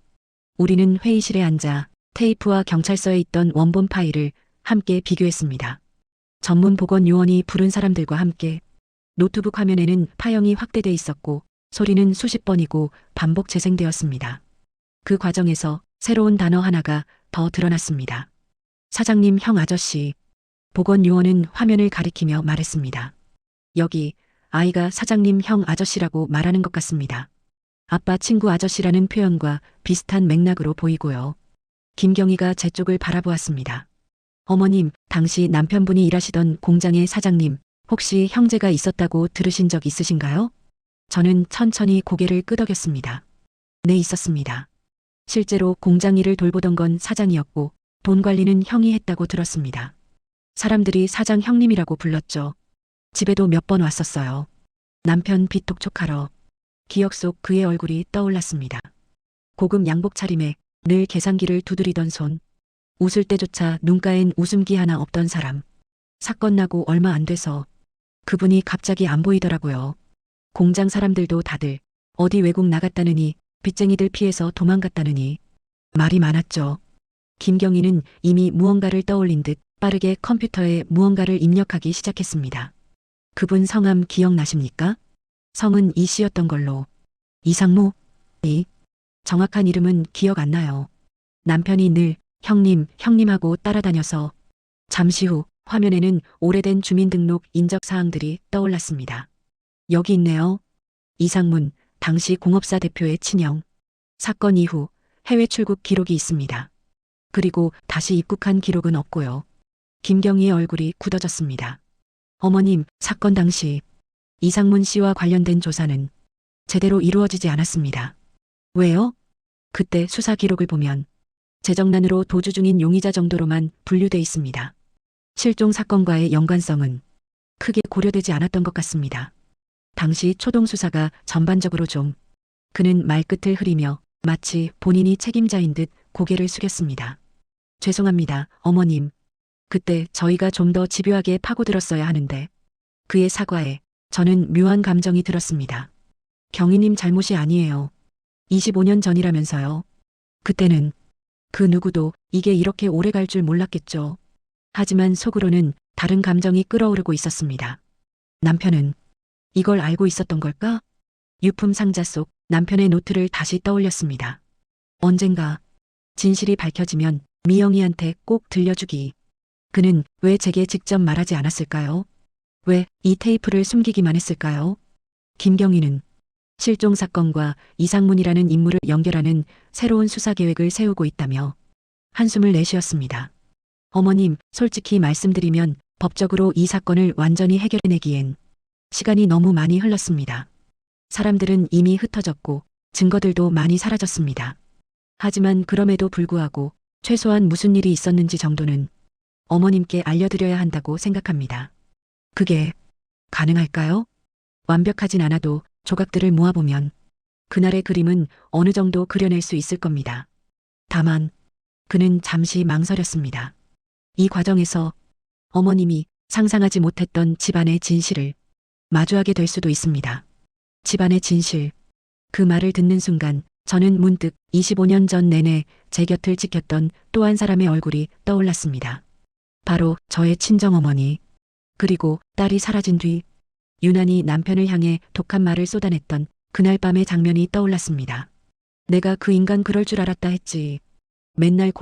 우리는 회의실에 앉아 테이프와 경찰서에 있던 원본 파일을 함께 비교했습니다. 전문 보건 요원이 부른 사람들과 함께 노트북 화면에는 파형이 확대돼 있었고 소리는 수십 번이고 반복 재생되었습니다. 그 과정에서 새로운 단어 하나가 더 드러났습니다. 사장님 형 아저씨. 보건 요원은 화면을 가리키며 말했습니다. 여기 아이가 사장님 형 아저씨라고 말하는 것 같습니다. 아빠 친구 아저씨라는 표현과 비슷한 맥락으로 보이고요. 김경희가 제 쪽을 바라보았습니다. 어머님, 당시 남편분이 일하시던 공장의 사장님, 혹시 형제가 있었다고 들으신 적 있으신가요? 저는 천천히 고개를 끄덕였습니다. 네, 있었습니다. 실제로 공장 일을 돌보던 건 사장이었고 돈 관리는 형이 했다고 들었습니다. 사람들이 사장 형님이라고 불렀죠. 집에도 몇 번 왔었어요. 남편 빚 독촉하러. 기억 속 그의 얼굴이 떠올랐습니다. 고급 양복 차림에 늘 계산기를 두드리던 손. 웃을 때조차 눈가엔 웃음기 하나 없던 사람. 사건 나고 얼마 안 돼서 그분이 갑자기 안 보이더라고요. 공장 사람들도 다들 어디 외국 나갔다느니 빚쟁이들 피해서 도망갔다느니 말이 많았죠. 김경희는 이미 무언가를 떠올린 듯 빠르게 컴퓨터에 무언가를 입력하기 시작했습니다. 그분 성함 기억나십니까? 성은 이 씨였던 걸로. 이상무? 이. 정확한 이름은 기억 안 나요. 남편이 늘 형님하고 따라다녀서. 잠시 후 화면에는 오래된 주민등록 인적 사항들이 떠올랐습니다. 여기 있네요. 이상문, 당시 공업사 대표의 친형. 사건 이후 해외 출국 기록이 있습니다. 그리고 다시 입국한 기록은 없고요. 김경희의 얼굴이 굳어졌습니다. 어머님, 사건 당시 이상문 씨와 관련된 조사는 제대로 이루어지지 않았습니다. 왜요? 그때 수사 기록을 보면 재정난으로 도주 중인 용의자 정도로만 분류돼 있습니다. 실종 사건과의 연관성은 크게 고려되지 않았던 것 같습니다. 당시 초동 수사가 전반적으로 좀. 그는 말끝을 흐리며 마치 본인이 책임자인 듯 고개를 숙였습니다. 죄송합니다, 어머님. 그때 저희가 좀 더 집요하게 파고들었어야 하는데. 그의 사과에 저는 묘한 감정이 들었습니다. 경희님 잘못이 아니에요. 25년 전이라면서요. 그때는 그 누구도 이게 이렇게 오래 갈 줄 몰랐겠죠. 하지만 속으로는 다른 감정이 끓어오르고 있었습니다. 남편은 이걸 알고 있었던 걸까? 유품 상자 속 남편의 노트를 다시 떠올렸습니다. 언젠가 진실이 밝혀지면 미영이한테 꼭 들려주기. 그는 왜 제게 직접 말하지 않았을까요? 왜 이 테이프를 숨기기만 했을까요? 김경희는 실종 사건과 이상문이라는 인물을 연결하는 새로운 수사 계획을 세우고 있다며 한숨을 내쉬었습니다. 어머님, 솔직히 말씀드리면 법적으로 이 사건을 완전히 해결해내기엔 시간이 너무 많이 흘렀습니다. 사람들은 이미 흩어졌고 증거들도 많이 사라졌습니다. 하지만 그럼에도 불구하고 최소한 무슨 일이 있었는지 정도는 어머님께 알려드려야 한다고 생각합니다. 그게 가능할까요? 완벽하진 않아도 조각들을 모아보면 그날의 그림은 어느 정도 그려낼 수 있을 겁니다. 다만 그는 잠시 망설였습니다. 이 과정에서 어머님이 상상하지 못했던 집안의 진실을 마주하게 될 수도 있습니다. 집안의 진실. 그 말을 듣는 순간 저는 문득 25년 전 내내 제 곁을 지켰던 또 한 사람의 얼굴이 떠올랐습니다. 바로 저의 친정어머니. 그리고 딸이 사라진 뒤 유난히 남편을 향해 독한 말을 쏟아냈던 그날 밤의 장면이 떠올랐습니다. 내가 그 인간 그럴 줄 알았다 했지. 맨날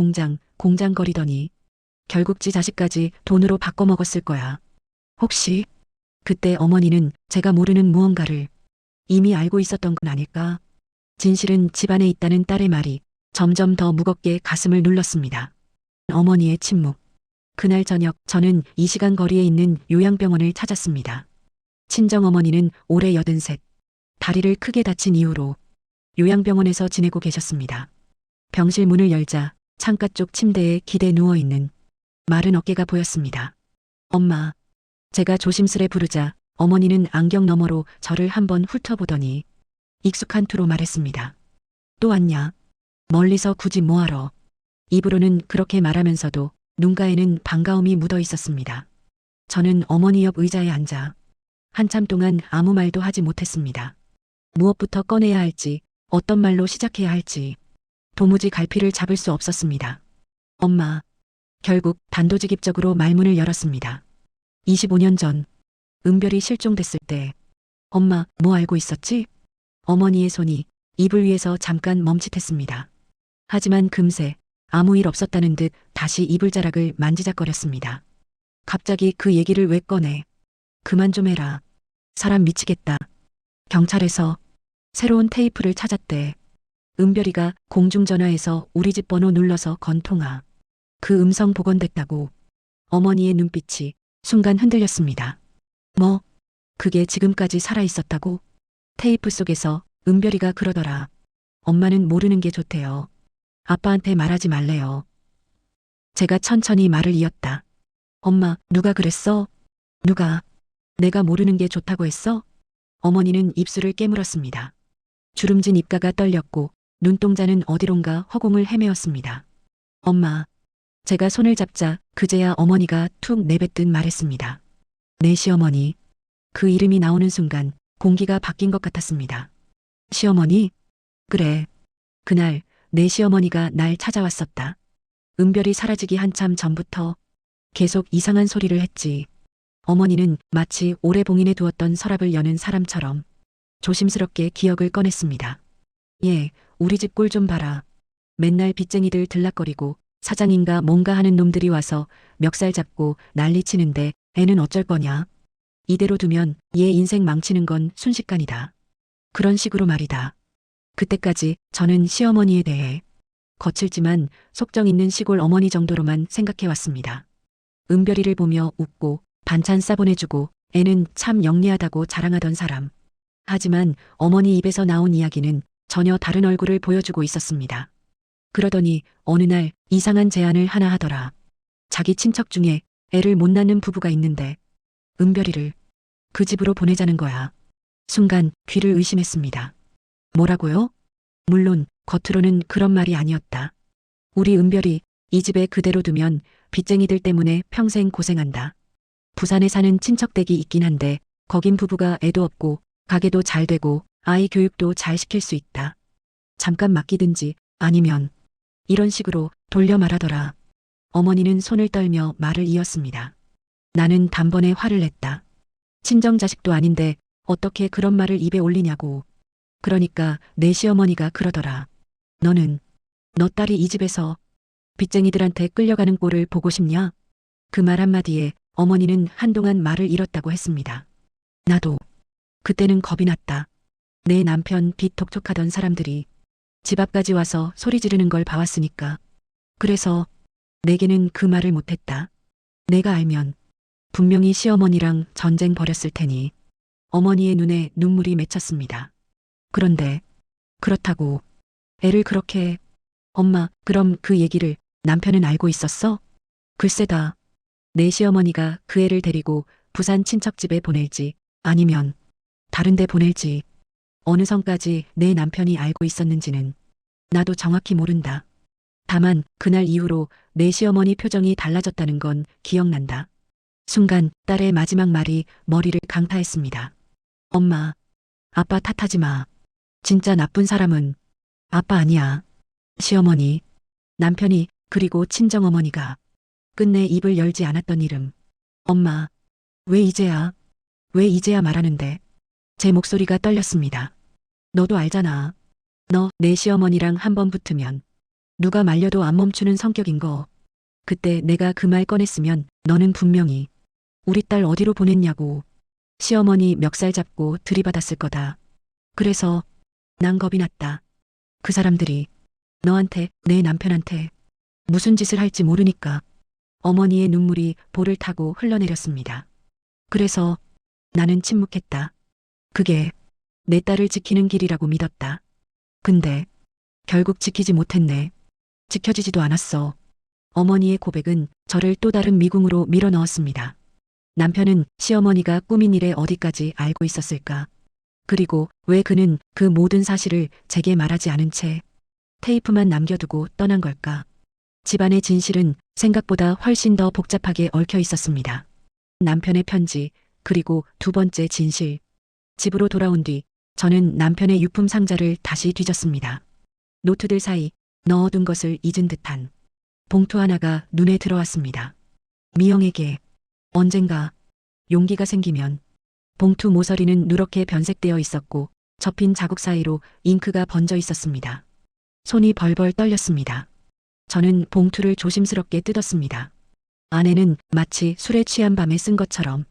공장거리더니 결국 지 자식까지 돈으로 바꿔먹었을 거야. 혹시 그때 어머니는 제가 모르는 무언가를 이미 알고 있었던 건 아닐까? 진실은 집안에 있다는 딸의 말이 점점 더 무겁게 가슴을 눌렀습니다. 어머니의 침묵. 그날 저녁 저는 2시간 거리에 있는 요양병원을 찾았습니다. 친정어머니는 올해 83, 다리를 크게 다친 이후로 요양병원에서 지내고 계셨습니다. 병실 문을 열자 창가 쪽 침대에 기대 누워있는 마른 어깨가 보였습니다. 엄마. 제가 조심스레 부르자 어머니는 안경 너머로 저를 한번 훑어보더니 익숙한 투로 말했습니다. 또 왔냐? 멀리서 굳이 뭐하러? 입으로는 그렇게 말하면서도 눈가에는 반가움이 묻어 있었습니다. 저는 어머니 옆 의자에 앉아 한참 동안 아무 말도 하지 못했습니다. 무엇부터 꺼내야 할지, 어떤 말로 시작해야 할지 도무지 갈피를 잡을 수 없었습니다. 엄마. 결국 단도직입적으로 말문을 열었습니다. 25년 전 은별이 실종됐을 때 엄마 뭐 알고 있었지? 어머니의 손이 이불 위에서 잠깐 멈칫했습니다. 하지만 금세 아무 일 없었다는 듯 다시 이불자락을 만지작거렸습니다. 갑자기 그 얘기를 왜 꺼내? 그만 좀 해라. 사람 미치겠다. 경찰에서 새로운 테이프를 찾았대. 은별이가 공중전화에서 우리 집 번호 눌러서 건 통화. 그 음성 복원됐다고. 어머니의 눈빛이 순간 흔들렸습니다. 뭐? 그게 지금까지 살아있었다고? 테이프 속에서 은별이가 그러더라. 엄마는 모르는 게 좋대요. 아빠한테 말하지 말래요. 제가 천천히 말을 이었다. 엄마, 누가 그랬어? 누가? 내가 모르는 게 좋다고 했어? 어머니는 입술을 깨물었습니다. 주름진 입가가 떨렸고 눈동자는 어디론가 허공을 헤매었습니다. 엄마. 제가 손을 잡자 그제야 어머니가 툭 내뱉듯 말했습니다. 내 시어머니. 그 이름이 나오는 순간 공기가 바뀐 것 같았습니다. 시어머니? 그래. 그날 내 시어머니가 날 찾아왔었다. 은별이 사라지기 한참 전부터 계속 이상한 소리를 했지. 어머니는 마치 오래 봉인해 두었던 서랍을 여는 사람처럼 조심스럽게 기억을 꺼냈습니다. 예, 우리 집 꼴 좀 봐라. 맨날 빚쟁이들 들락거리고 사장인가 뭔가 하는 놈들이 와서 멱살 잡고 난리치는데 애는 어쩔 거냐. 이대로 두면 얘 인생 망치는 건 순식간이다. 그런 식으로 말이다. 그때까지 저는 시어머니에 대해 거칠지만 속정 있는 시골 어머니 정도로만 생각해왔습니다. 은별이를 보며 웃고 반찬 싸보내주고 애는 참 영리하다고 자랑하던 사람. 하지만 어머니 입에서 나온 이야기는 전혀 다른 얼굴을 보여주고 있었습니다. 그러더니 어느 날 이상한 제안을 하나 하더라. 자기 친척 중에 애를 못 낳는 부부가 있는데 은별이를 그 집으로 보내자는 거야. 순간 귀를 의심했습니다. 뭐라고요? 물론 겉으로는 그런 말이 아니었다. 우리 은별이 이 집에 그대로 두면 빚쟁이들 때문에 평생 고생한다. 부산에 사는 친척 댁이 있긴 한데 거긴 부부가 애도 없고 가게도 잘 되고 아이 교육도 잘 시킬 수 있다. 잠깐 맡기든지 아니면 이런 식으로 돌려 말하더라. 어머니는 손을 떨며 말을 이었습니다. 나는 단번에 화를 냈다. 친정 자식도 아닌데 어떻게 그런 말을 입에 올리냐고. 그러니까 내 시어머니가 그러더라. 너는 너 딸이 이 집에서 빚쟁이들한테 끌려가는 꼴을 보고 싶냐? 그 말 한마디에 어머니는 한동안 말을 잃었다고 했습니다. 나도 그때는 겁이 났다. 내 남편 빚 독촉하던 사람들이 집 앞까지 와서 소리 지르는 걸 봐왔으니까. 그래서 내게는 그 말을 못했다. 내가 알면 분명히 시어머니랑 전쟁 벌였을 테니. 어머니의 눈에 눈물이 맺혔습니다. 그런데 그렇다고 애를 그렇게. 엄마, 그럼 그 얘기를 남편은 알고 있었어? 글쎄다. 내 시어머니가 그 애를 데리고 부산 친척집에 보낼지 아니면 다른 데 보낼지 어느 선까지 내 남편이 알고 있었는지는 나도 정확히 모른다. 다만 그날 이후로 내 시어머니 표정이 달라졌다는 건 기억난다. 순간 딸의 마지막 말이 머리를 강타했습니다. 엄마, 아빠 탓하지 마. 진짜 나쁜 사람은 아빠 아니야. 시어머니, 남편이, 그리고 친정어머니가. 끝내 입을 열지 않았던 이름. 엄마, 왜 이제야? 왜 이제야 말하는데? 제 목소리가 떨렸습니다. 너도 알잖아. 너 내 시어머니랑 한번 붙으면 누가 말려도 안 멈추는 성격인 거. 그때 내가 그 말 꺼냈으면 너는 분명히 우리 딸 어디로 보냈냐고 시어머니 멱살 잡고 들이받았을 거다. 그래서 난 겁이 났다. 그 사람들이 너한테, 내 남편한테 무슨 짓을 할지 모르니까. 어머니의 눈물이 볼을 타고 흘러내렸습니다. 그래서 나는 침묵했다. 그게 내 딸을 지키는 길이라고 믿었다. 근데 결국 지키지 못했네. 지켜지지도 않았어. 어머니의 고백은 저를 또 다른 미궁으로 밀어넣었습니다. 남편은 시어머니가 꾸민 일에 어디까지 알고 있었을까? 그리고 왜 그는 그 모든 사실을 제게 말하지 않은 채 테이프만 남겨두고 떠난 걸까? 집안의 진실은 생각보다 훨씬 더 복잡하게 얽혀 있었습니다. 남편의 편지, 그리고 두 번째 진실. 집으로 돌아온 뒤 저는 남편의 유품 상자를 다시 뒤졌습니다. 노트들 사이 넣어둔 것을 잊은 듯한 봉투 하나가 눈에 들어왔습니다. 미영에게 언젠가 용기가 생기면. 봉투 모서리는 누렇게 변색되어 있었고 접힌 자국 사이로 잉크가 번져 있었습니다. 손이 벌벌 떨렸습니다. 저는 봉투를 조심스럽게 뜯었습니다. 안에는 마치 술에 취한 밤에 쓴 것처럼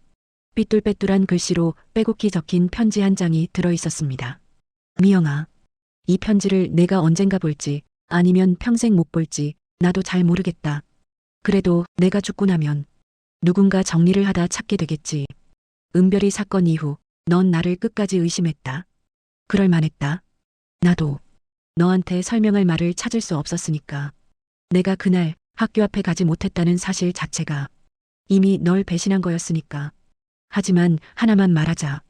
삐뚤빼뚤한 글씨로 빼곡히 적힌 편지 한 장이 들어 있었습니다. 미영아, 이 편지를 내가 언젠가 볼지 아니면 평생 못 볼지 나도 잘 모르겠다. 그래도 내가 죽고 나면 누군가 정리를 하다 찾게 되겠지. 은별이 사건 이후 넌 나를 끝까지 의심했다. 그럴 만했다. 나도 너한테 설명할 말을 찾을 수 없었으니까. 내가 그날 학교 앞에 가지 못했다는 사실 자체가 이미 널 배신한 거였으니까. 하지만 하나만 말하자.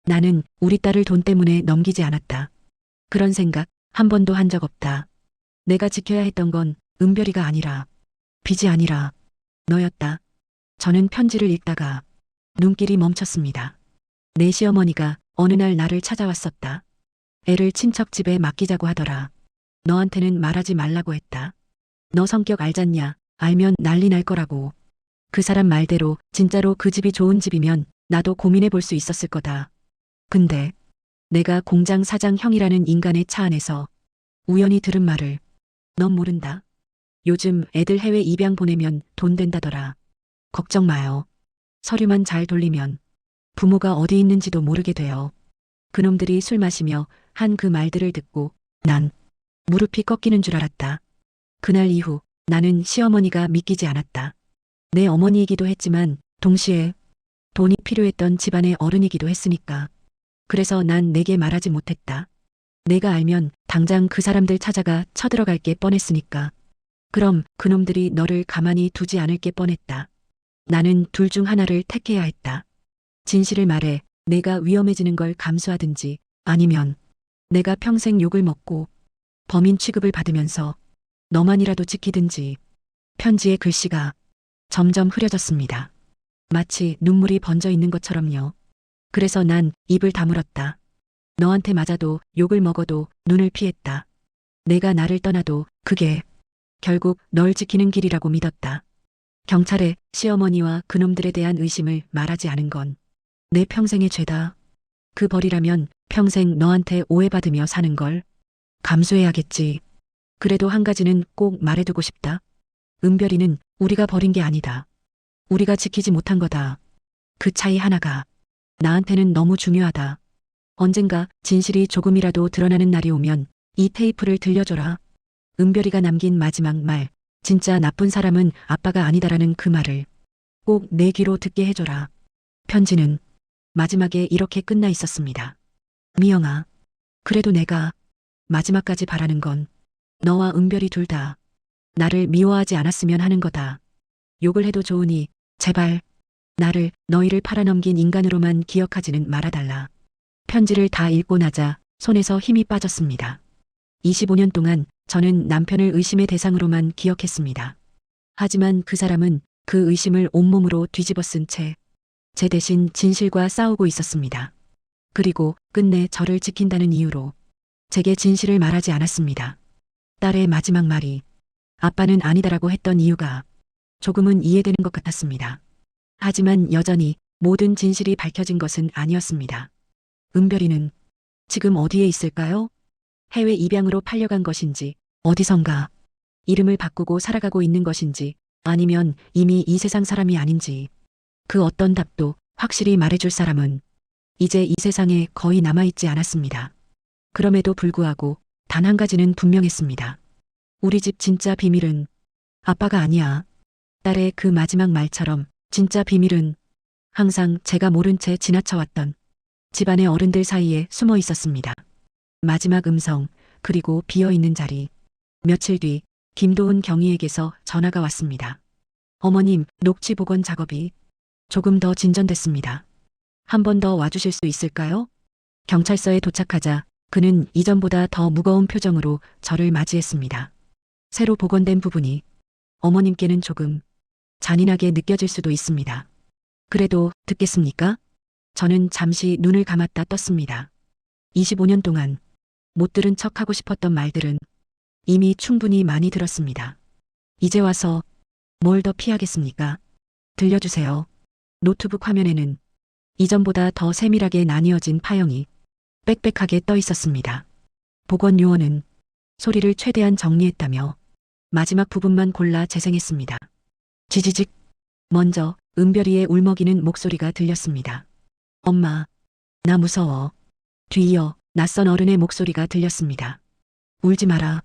나는 우리 딸을 돈 때문에 넘기지 않았다. 그런 생각 한 번도 한 적 없다. 내가 지켜야 했던 건 은별이가 아니라, 빚이 아니라 너였다. 저는 편지를 읽다가 눈길이 멈췄습니다. 내 시어머니가 어느 날 나를 찾아왔었다. 애를 친척집에 맡기자고 하더라. 너한테는 말하지 말라고 했다. 너 성격 알잖냐? 알면 난리 날 거라고. 그 사람 말대로 진짜로 그 집이 좋은 집이면 나도 고민해 볼 수 있었을 거다. 근데 내가 공장 사장 형이라는 인간의 차 안에서 우연히 들은 말을. 넌 모른다. 요즘 애들 해외 입양 보내면 돈 된다더라. 걱정 마요. 서류만 잘 돌리면 부모가 어디 있는지도 모르게 돼요. 그놈들이 술 마시며 한 그 말들을 듣고 난 무릎이 꺾이는 줄 알았다. 그날 이후 나는 시어머니가 믿기지 않았다. 내 어머니이기도 했지만 동시에 돈이 필요했던 집안의 어른이기도 했으니까. 그래서 난 내게 말하지 못했다. 내가 알면 당장 그 사람들 찾아가 쳐들어갈 게 뻔했으니까. 그럼 그놈들이 너를 가만히 두지 않을 게 뻔했다. 나는 둘 중 하나를 택해야 했다. 진실을 말해 내가 위험해지는 걸 감수하든지 아니면 내가 평생 욕을 먹고 범인 취급을 받으면서 너만이라도 지키든지. 편지의 글씨가 점점 흐려졌습니다. 마치 눈물이 번져 있는 것처럼요. 그래서 난 입을 다물었다. 너한테 맞아도 욕을 먹어도 눈을 피했다. 내가 나를 떠나도 그게 결국 널 지키는 길이라고 믿었다. 경찰에 시어머니와 그놈들에 대한 의심을 말하지 않은 건 내 평생의 죄다. 그 벌이라면 평생 너한테 오해받으며 사는 걸 감수해야겠지. 그래도 한 가지는 꼭 말해두고 싶다. 은별이는 우리가 버린 게 아니다. 우리가 지키지 못한 거다. 그 차이 하나가 나한테는 너무 중요하다. 언젠가 진실이 조금이라도 드러나는 날이 오면 이 테이프를 들려줘라. 은별이가 남긴 마지막 말, 진짜 나쁜 사람은 아빠가 아니다라는 그 말을 꼭 내 귀로 듣게 해줘라. 편지는 마지막에 이렇게 끝나 있었습니다. 미영아, 그래도 내가 마지막까지 바라는 건 너와 은별이 둘 다 나를 미워하지 않았으면 하는 거다. 욕을 해도 좋으니 제발 나를 너희를 팔아넘긴 인간으로만 기억하지는 말아달라. 편지를 다 읽고 나자 손에서 힘이 빠졌습니다. 25년 동안 저는 남편을 의심의 대상으로만 기억했습니다. 하지만 그 사람은 그 의심을 온몸으로 뒤집어 쓴 채 제 대신 진실과 싸우고 있었습니다. 그리고 끝내 저를 지킨다는 이유로 제게 진실을 말하지 않았습니다. 딸의 마지막 말이 아빠는 아니다라고 했던 이유가 조금은 이해되는 것 같았습니다. 하지만 여전히 모든 진실이 밝혀진 것은 아니었습니다. 은별이는 지금 어디에 있을까요? 해외 입양으로 팔려간 것인지, 어디선가 이름을 바꾸고 살아가고 있는 것인지, 아니면 이미 이 세상 사람이 아닌지, 그 어떤 답도 확실히 말해줄 사람은 이제 이 세상에 거의 남아있지 않았습니다. 그럼에도 불구하고 단 한 가지는 분명했습니다. 우리 집 진짜 비밀은 아빠가 아니야. 딸의 그 마지막 말처럼 진짜 비밀은 항상 제가 모른 채 지나쳐왔던 집안의 어른들 사이에 숨어 있었습니다. 마지막 음성, 그리고 비어있는 자리. 며칠 뒤 김도훈 경위에게서 전화가 왔습니다. 어머님, 녹취 복원 작업이 조금 더 진전됐습니다. 한 번 더 와주실 수 있을까요? 경찰서에 도착하자 그는 이전보다 더 무거운 표정으로 저를 맞이했습니다. 새로 복원된 부분이 어머님께는 조금 잔인하게 느껴질 수도 있습니다. 그래도 듣겠습니까? 저는 잠시 눈을 감았다 떴습니다. 25년 동안 못 들은 척하고 싶었던 말들은 이미 충분히 많이 들었습니다. 이제 와서 뭘 더 피하겠습니까? 들려주세요. 노트북 화면에는 이전보다 더 세밀하게 나뉘어진 파형이 빽빽하게 떠 있었습니다. 복원 요원은 소리를 최대한 정리했다며 마지막 부분만 골라 재생했습니다. 지지직. 먼저 은별이의 울먹이는 목소리가 들렸습니다. 엄마, 나 무서워. 뒤이어 낯선 어른의 목소리가 들렸습니다. 울지 마라.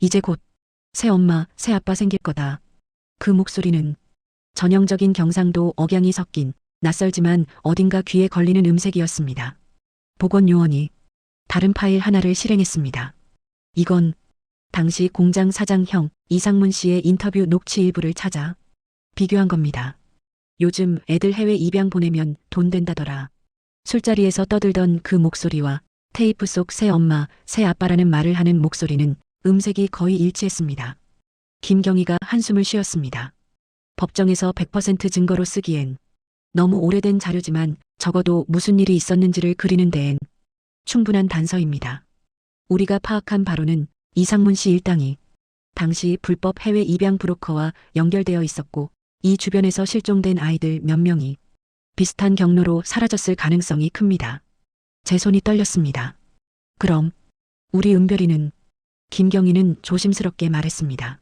이제 곧 새 엄마, 새 아빠 생길 거다. 그 목소리는 전형적인 경상도 억양이 섞인 낯설지만 어딘가 귀에 걸리는 음색이었습니다. 복원 요원이 다른 파일 하나를 실행했습니다. 이건 당시 공장 사장형 이상문 씨의 인터뷰 녹취 일부를 찾아 비교한 겁니다. 요즘 애들 해외 입양 보내면 돈 된다더라. 술자리에서 떠들던 그 목소리와 테이프 속 새 엄마, 새 아빠라는 말을 하는 목소리는 음색이 거의 일치했습니다. 김경희가 한숨을 쉬었습니다. 법정에서 100% 증거로 쓰기엔 너무 오래된 자료지만 적어도 무슨 일이 있었는지를 그리는 데엔 충분한 단서입니다. 우리가 파악한 바로는 이상문 씨 일당이 당시 불법 해외 입양 브로커와 연결되어 있었고 이 주변에서 실종된 아이들 몇 명이 비슷한 경로로 사라졌을 가능성이 큽니다. 제 손이 떨렸습니다. 그럼 우리 은별이는? 김경희는 조심스럽게 말했습니다.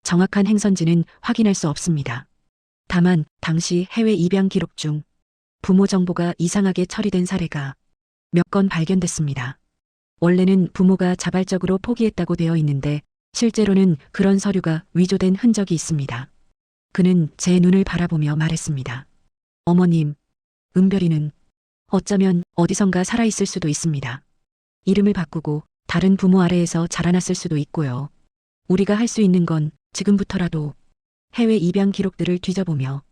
정확한 행선지는 확인할 수 없습니다. 다만 당시 해외 입양 기록 중 부모 정보가 이상하게 처리된 사례가 몇 건 발견됐습니다. 원래는 부모가 자발적으로 포기했다고 되어 있는데 실제로는 그런 서류가 위조된 흔적이 있습니다. 그는 제 눈을 바라보며 말했습니다. 어머님, 은별이는 어쩌면 어디선가 살아있을 수도 있습니다. 이름을 바꾸고 다른 부모 아래에서 자라났을 수도 있고요. 우리가 할 수 있는 건 지금부터라도 해외 입양 기록들을 뒤져보며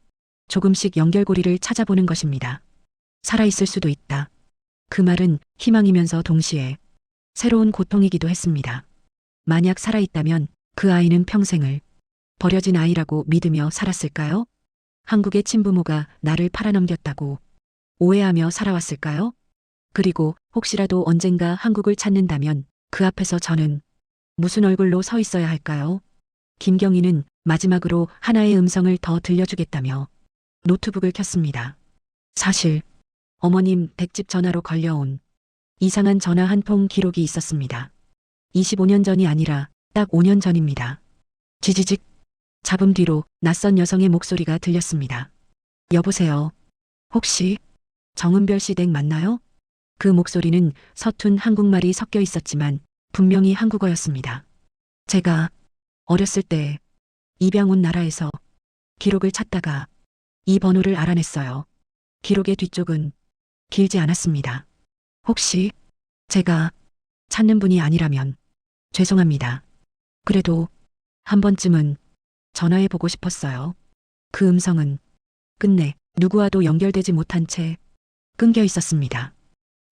조금씩 연결고리를 찾아보는 것입니다. 살아있을 수도 있다. 그 말은 희망이면서 동시에 새로운 고통이기도 했습니다. 만약 살아있다면 그 아이는 평생을 버려진 아이라고 믿으며 살았을까요? 한국의 친부모가 나를 팔아넘겼다고 오해하며 살아왔을까요? 그리고 혹시라도 언젠가 한국을 찾는다면 그 앞에서 저는 무슨 얼굴로 서 있어야 할까요? 김경희는 마지막으로 하나의 음성을 더 들려주겠다며 노트북을 켰습니다. 사실 어머님 댁집 전화로 걸려온 이상한 전화 한 통 기록이 있었습니다. 25년 전이 아니라 딱 5년 전입니다. 지지직 잡음 뒤로 낯선 여성의 목소리가 들렸습니다. 여보세요. 혹시 정은별 씨 댁 맞나요? 그 목소리는 서툰 한국말이 섞여 있었지만 분명히 한국어였습니다. 제가 어렸을 때 입양 온 나라에서 기록을 찾다가 이 번호를 알아냈어요. 기록의 뒤쪽은 길지 않았습니다. 혹시 제가 찾는 분이 아니라면 죄송합니다. 그래도 한 번쯤은 전화해보고 싶었어요. 그 음성은 끝내 누구와도 연결되지 못한 채 끊겨 있었습니다.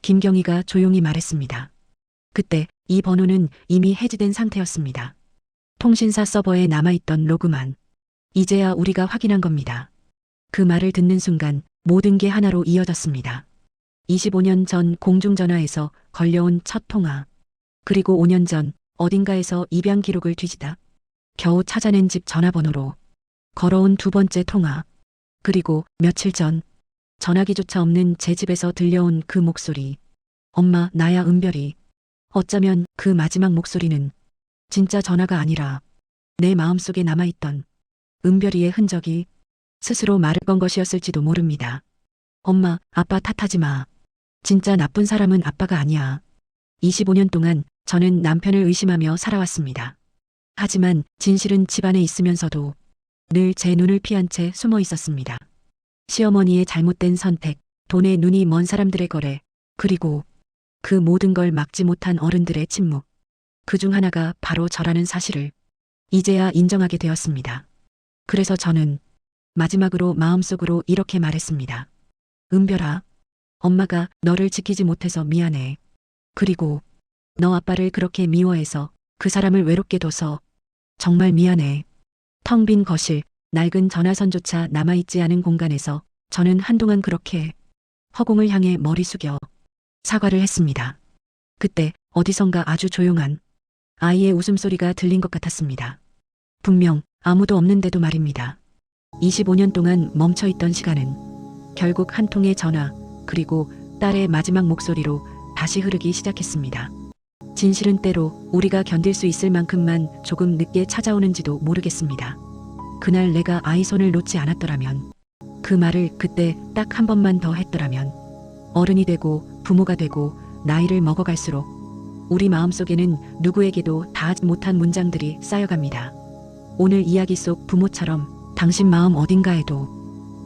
김경희가 조용히 말했습니다. 그때 이 번호는 이미 해지된 상태였습니다. 통신사 서버에 남아있던 로그만 이제야 우리가 확인한 겁니다. 그 말을 듣는 순간 모든 게 하나로 이어졌습니다. 25년 전 공중전화에서 걸려온 첫 통화, 그리고 5년 전 어딘가에서 입양 기록을 뒤지다 겨우 찾아낸 집 전화번호로 걸어온 두 번째 통화, 그리고 며칠 전 전화기조차 없는 제 집에서 들려온 그 목소리. 엄마, 나야 은별이. 어쩌면 그 마지막 목소리는 진짜 전화가 아니라 내 마음속에 남아있던 은별이의 흔적이 스스로 말을 건 것이었을지도 모릅니다. 엄마, 아빠 탓하지 마. 진짜 나쁜 사람은 아빠가 아니야. 25년 동안 저는 남편을 의심하며 살아왔습니다. 하지만 진실은 집안에 있으면서도 늘 제 눈을 피한 채 숨어 있었습니다. 시어머니의 잘못된 선택, 돈에 눈이 먼 사람들의 거래, 그리고 그 모든 걸 막지 못한 어른들의 침묵. 그중 하나가 바로 저라는 사실을 이제야 인정하게 되었습니다. 그래서 저는 마지막으로 마음속으로 이렇게 말했습니다. 은별아, 엄마가 너를 지키지 못해서 미안해. 그리고 너 아빠를 그렇게 미워해서 그 사람을 외롭게 둬서 정말 미안해. 텅 빈 거실, 낡은 전화선조차 남아있지 않은 공간에서 저는 한동안 그렇게 허공을 향해 머리 숙여 사과를 했습니다. 그때 어디선가 아주 조용한 아이의 웃음소리가 들린 것 같았습니다. 분명 아무도 없는데도 말입니다. 25년 동안 멈춰있던 시간은 결국 한 통의 전화, 그리고 딸의 마지막 목소리로 다시 흐르기 시작했습니다. 진실은 때로 우리가 견딜 수 있을 만큼만 조금 늦게 찾아오는지도 모르겠습니다. 그날 내가 아이 손을 놓지 않았더라면, 그 말을 그때 딱 한 번만 더 했더라면, 어른이 되고 부모가 되고 나이를 먹어갈수록 우리 마음속에는 누구에게도 닿지 못한 문장들이 쌓여갑니다. 오늘 이야기 속 부모처럼 당신 마음 어딘가에도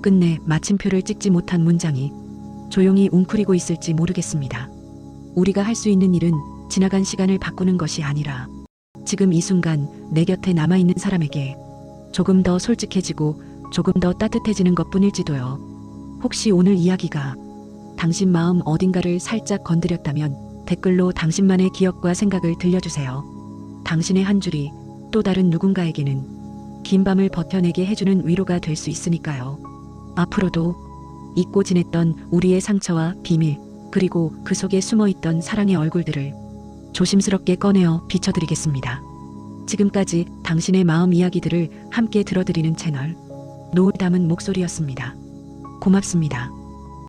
끝내 마침표를 찍지 못한 문장이 조용히 웅크리고 있을지 모르겠습니다. 우리가 할 수 있는 일은 지나간 시간을 바꾸는 것이 아니라 지금 이 순간 내 곁에 남아있는 사람에게 조금 더 솔직해지고 조금 더 따뜻해지는 것뿐일지도요. 혹시 오늘 이야기가 당신 마음 어딘가를 살짝 건드렸다면 댓글로 당신만의 기억과 생각을 들려주세요. 당신의 한 줄이 또 다른 누군가에게는 긴 밤을 버텨내게 해주는 위로가 될 수 있으니까요. 앞으로도 잊고 지냈던 우리의 상처와 비밀, 그리고 그 속에 숨어있던 사랑의 얼굴들을 조심스럽게 꺼내어 비춰드리겠습니다. 지금까지 당신의 마음 이야기들을 함께 들어드리는 채널 노을 담은 목소리였습니다. 고맙습니다.